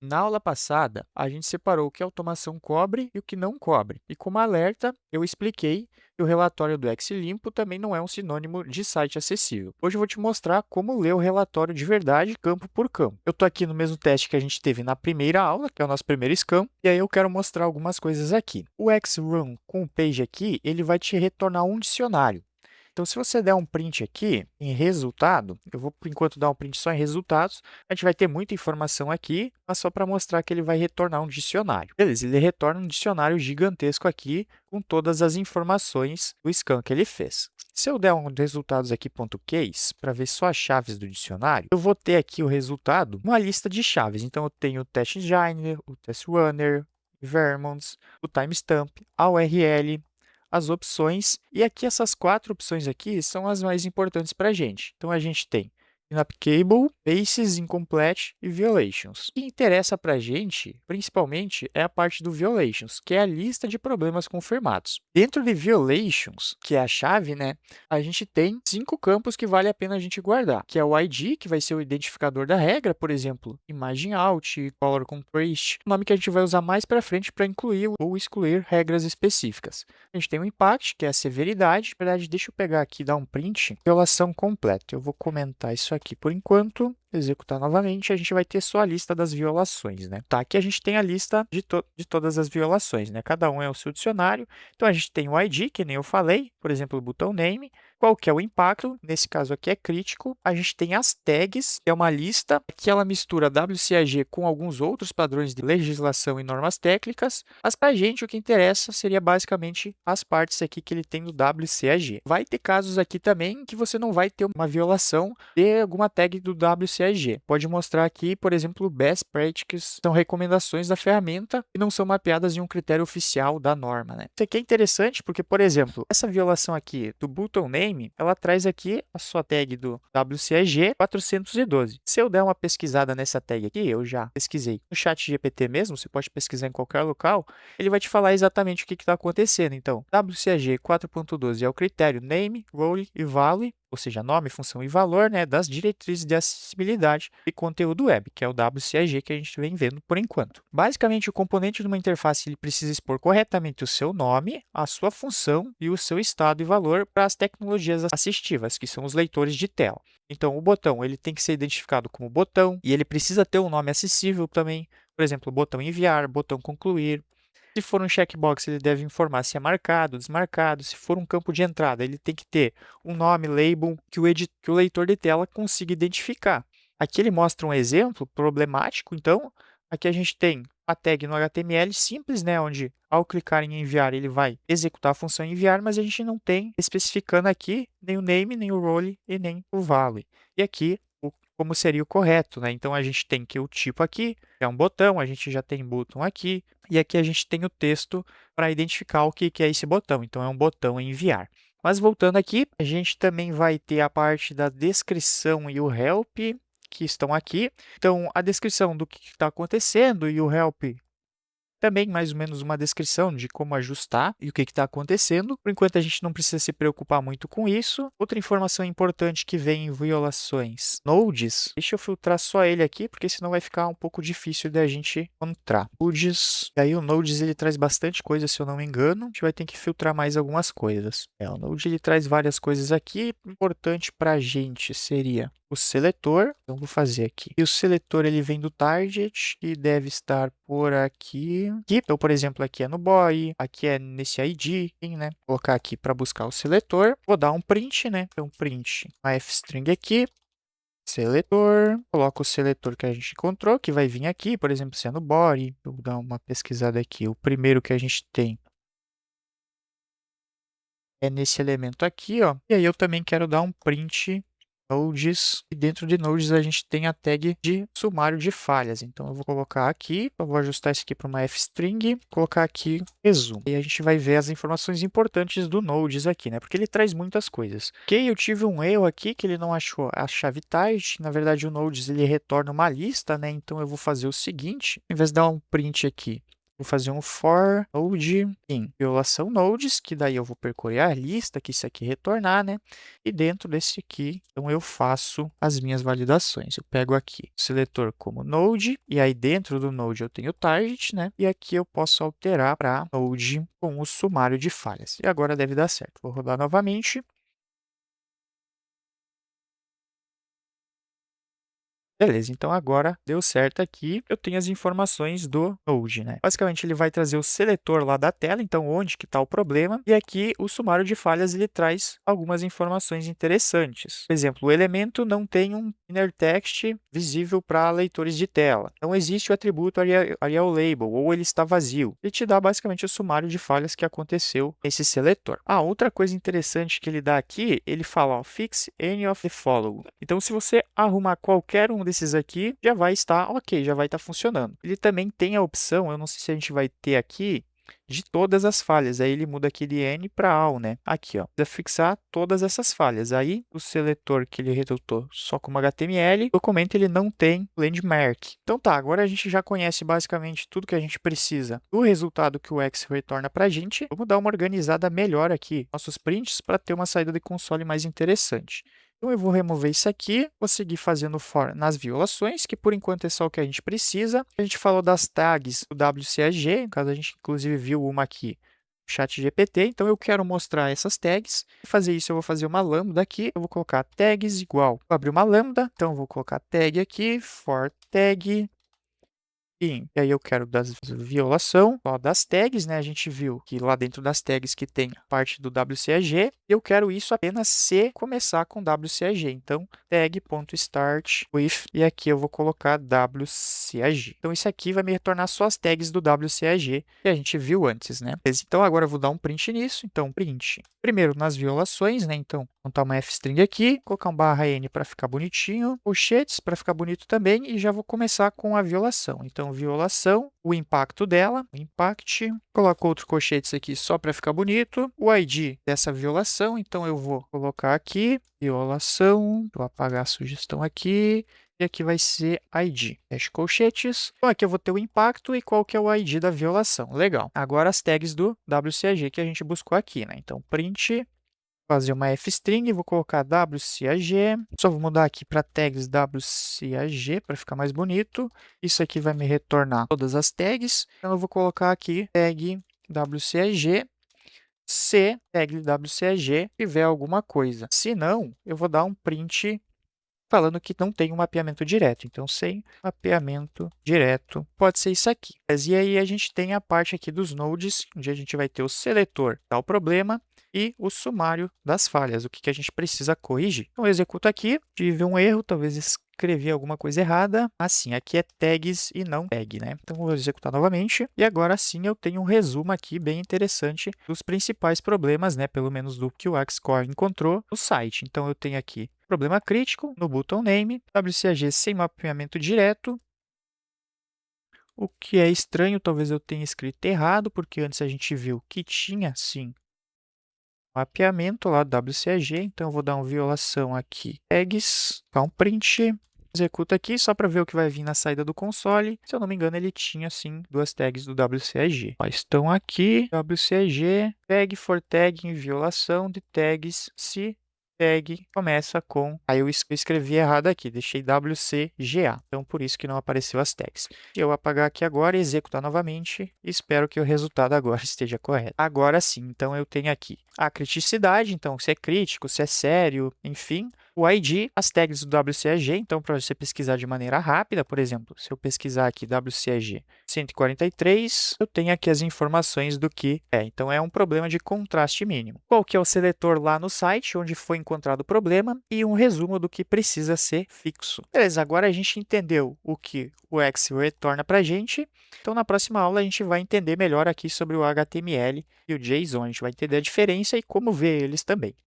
Na aula passada, a gente separou o que a automação cobre e o que não cobre. E como alerta, eu expliquei que o relatório do Xlimpo também não é um sinônimo de site acessível. Hoje eu vou te mostrar como ler o relatório de verdade, campo por campo. Eu estou aqui no mesmo teste que a gente teve na primeira aula, que é o nosso primeiro scan, e aí eu quero mostrar algumas coisas aqui. O XRun com o page aqui, ele vai te retornar um dicionário. Então, se você der um print aqui em resultado, eu vou por enquanto dar um print só em resultados, a gente vai ter muita informação aqui, mas só para mostrar que ele vai retornar um dicionário. Beleza, ele retorna um dicionário gigantesco aqui com todas as informações do scan que ele fez. Se eu der um resultados aqui .case, para ver só as chaves do dicionário, eu vou ter aqui o resultado, uma lista de chaves. Então, eu tenho o test engine, o test runner, Vermont, o timestamp, a URL, as opções, e aqui essas quatro opções aqui são as mais importantes para a gente. Então, a gente tem inapplicable, bases, incomplete e violations. O que interessa para a gente, principalmente, é a parte do violations, que é a lista de problemas confirmados. Dentro de violations, que é a chave, né, a gente tem 5 campos que vale a pena a gente guardar, que é o ID, que vai ser o identificador da regra, por exemplo, imagem out, color contrast, nome que a gente vai usar mais para frente para incluir ou excluir regras específicas. A gente tem o impact, que é a severidade. Na verdade, deixa eu pegar aqui e dar um print. Violação completa. Eu vou comentar isso aqui por enquanto. Executar novamente, a gente vai ter só a lista das violações, né? Tá, aqui a gente tem a lista de todas as violações, né? Cada um é o seu dicionário. Então, a gente tem o ID, que nem eu falei, por exemplo, o botão name. Qual que é o impacto? Nesse caso aqui é crítico. A gente tem as tags, que é uma lista que ela mistura WCAG com alguns outros padrões de legislação e normas técnicas. Mas para a gente, o que interessa seria basicamente as partes aqui que ele tem no WCAG. Vai ter casos aqui também que você não vai ter uma violação de alguma tag do WCAG. Pode mostrar aqui, por exemplo, best practices, são recomendações da ferramenta que não são mapeadas em um critério oficial da norma, né? Isso aqui é interessante porque, por exemplo, essa violação aqui do button name, ela traz aqui a sua tag do WCAG 412. Se eu der uma pesquisada nessa tag aqui, eu já pesquisei no chat GPT mesmo, você pode pesquisar em qualquer local, ele vai te falar exatamente o que está acontecendo. Então, WCAG 4.12 é o critério name, role e value, ou seja, nome, função e valor, né, das diretrizes de acessibilidade e conteúdo web, que é o WCAG que a gente vem vendo por enquanto. Basicamente, o componente de uma interface ele precisa expor corretamente o seu nome, a sua função e o seu estado e valor para as tecnologias assistivas, que são os leitores de tela. Então, o botão ele tem que ser identificado como botão e ele precisa ter um nome acessível também. Por exemplo, botão enviar, botão concluir. Se for um checkbox, ele deve informar se é marcado, desmarcado. Se for um campo de entrada, ele tem que ter um nome, label, que o leitor de tela consiga identificar. Aqui ele mostra um exemplo problemático, então, aqui a gente tem a tag no HTML simples, né, onde ao clicar em enviar, ele vai executar a função enviar, mas a gente não tem especificando aqui nem o name, nem o role e nem o value. E aqui, como seria o correto, né? Então, a gente tem que o tipo aqui é um botão, a gente já tem botão aqui, e aqui a gente tem o texto para identificar o que é esse botão. Então, é um botão enviar. Mas voltando aqui, a gente também vai ter a parte da descrição e o help, que estão aqui. Então, a descrição do que está acontecendo e o help também mais ou menos uma descrição de como ajustar e o que está acontecendo. Por enquanto, a gente não precisa se preocupar muito com isso. Outra informação importante que vem em violações. Nodes. Deixa eu filtrar só ele aqui, porque senão vai ficar um pouco difícil da gente encontrar. Nodes. E aí o Nodes ele traz bastante coisa, se eu não me engano. A gente vai ter que filtrar mais algumas coisas. O Node ele traz várias coisas aqui. Importante para a gente seria o seletor. Então, vou fazer aqui. E o seletor ele vem do target e deve estar por aqui. Então, por exemplo, aqui é no body, aqui é nesse ID, né? Vou colocar aqui para buscar o seletor. Vou dar um print, né? Então, print a fstring aqui. Seletor, coloco o seletor que a gente encontrou, que vai vir aqui, por exemplo, se é no body. Vou dar uma pesquisada aqui. O primeiro que a gente tem é nesse elemento aqui, ó. E aí eu também quero dar um print nodes, e dentro de nodes a gente tem a tag de sumário de falhas. Então, eu vou colocar aqui, eu vou ajustar isso aqui para uma fstring, colocar aqui resumo. E a gente vai ver as informações importantes do nodes aqui, né? Porque ele traz muitas coisas. Ok, eu tive um erro aqui que ele não achou a chave type. Na verdade, o nodes ele retorna uma lista, né? Então, eu vou fazer o seguinte, ao invés de dar um print aqui, Vou fazer um for node em violação nodes, que daí eu vou percorrer a lista que isso aqui retornar, né? E dentro desse aqui, então eu faço as minhas validações. Eu pego aqui o seletor como node, e aí dentro do node eu tenho o target, né? E aqui eu posso alterar para node com o sumário de falhas. E agora deve dar certo. Vou rodar novamente. Beleza, então agora deu certo aqui, eu tenho as informações do Node, né? Basicamente, ele vai trazer o seletor lá da tela, então onde que está o problema, e aqui o sumário de falhas, ele traz algumas informações interessantes. Por exemplo, o elemento não tem um inner text visível para leitores de tela. Não existe o atributo Arial Label, ou ele está vazio. Ele te dá basicamente o sumário de falhas que aconteceu nesse seletor. Ah, outra coisa interessante que ele dá aqui, ele fala, ó, fix any of the following. Então, se você arrumar qualquer um desses aqui, já vai estar ok, já vai estar funcionando. Ele também tem a opção, eu não sei se a gente vai ter aqui, de todas as falhas. Aí ele muda aqui de N para all, né? Aqui, ó. Precisa fixar todas essas falhas. Aí o seletor que ele redutou só como HTML, o documento ele não tem landmark. Então tá, agora a gente já conhece basicamente tudo que a gente precisa do resultado que o X retorna para a gente. Vamos dar uma organizada melhor aqui, nossos prints, para ter uma saída de console mais interessante. Então, eu vou remover isso aqui, vou seguir fazendo for nas violações, que por enquanto é só o que a gente precisa. A gente falou das tags do WCAG, no caso a gente inclusive viu uma aqui, ChatGPT, então eu quero mostrar essas tags. Para fazer isso, eu vou fazer uma lambda aqui, eu vou colocar tags igual, vou abrir uma lambda, então eu vou colocar tag aqui, for tag, sim, e aí eu quero das violação, ó, das tags, né? A gente viu que lá dentro das tags que tem a parte do WCAG, eu quero isso apenas se começar com WCAG. Então, tag.start with, e aqui eu vou colocar WCAG. Então, isso aqui vai me retornar só as tags do WCAG que a gente viu antes, né? Então, agora eu vou dar um print nisso. Então, print. Primeiro, nas violações, né? Então, vou montar uma f-string aqui, colocar um barra n para ficar bonitinho, colchetes para ficar bonito também, e já vou começar com a violação. Então, violação, o impacto dela, o impact, coloco outro colchetes aqui só para ficar bonito, o ID dessa violação, então eu vou colocar aqui, violação, vou apagar a sugestão aqui, e aqui vai ser ID, fecha colchetes. Então, aqui eu vou ter o impacto e qual que é o ID da violação. Legal. Agora as tags do WCAG que a gente buscou aqui, né? Então, print, fazer uma f-string, vou colocar WCAG, só vou mudar aqui para tags WCAG para ficar mais bonito. Isso aqui vai me retornar todas as tags. Então, eu vou colocar aqui tag WCAG, se tag WCAG tiver alguma coisa. Se não, eu vou dar um print falando que não tem um mapeamento direto. Então, sem mapeamento direto, pode ser isso aqui. E aí a gente tem a parte aqui dos nodes, onde a gente vai ter o seletor, tal problema, e o sumário das falhas, o que a gente precisa corrigir. Então, eu executo aqui, tive um erro, talvez escrevi alguma coisa errada. Assim, aqui é tags e não tag, né? Então, vou executar novamente. E agora sim, eu tenho um resumo aqui bem interessante dos principais problemas, né? Pelo menos do que o Xcore encontrou no site. Então, eu tenho aqui problema crítico no button name, WCAG sem mapeamento direto. O que é estranho, talvez eu tenha escrito errado, porque antes a gente viu que tinha sim mapeamento lá do WCAG, então eu vou dar uma violação aqui. Tags, dá um print, executa aqui só para ver o que vai vir na saída do console. Se eu não me engano, ele tinha sim duas tags do WCAG. Ó, estão aqui, WCAG, tag for tag em violação de tags se tag começa com... Aí eu escrevi errado aqui, deixei WCGA, então por isso que não apareceu as tags. Se eu apagar aqui agora, executar novamente, espero que o resultado agora esteja correto. Agora sim, então eu tenho aqui a criticidade, então se é crítico, se é sério, enfim. O ID, as tags do WCAG, então para você pesquisar de maneira rápida, por exemplo, se eu pesquisar aqui WCAG 143, eu tenho aqui as informações do que é. Então, é um problema de contraste mínimo. Qual que é o seletor lá no site, onde foi encontrado o problema, e um resumo do que precisa ser fixo. Beleza, agora a gente entendeu o que o Excel retorna para a gente. Então, na próxima aula, a gente vai entender melhor aqui sobre o HTML e o JSON. A gente vai entender a diferença e como ver eles também.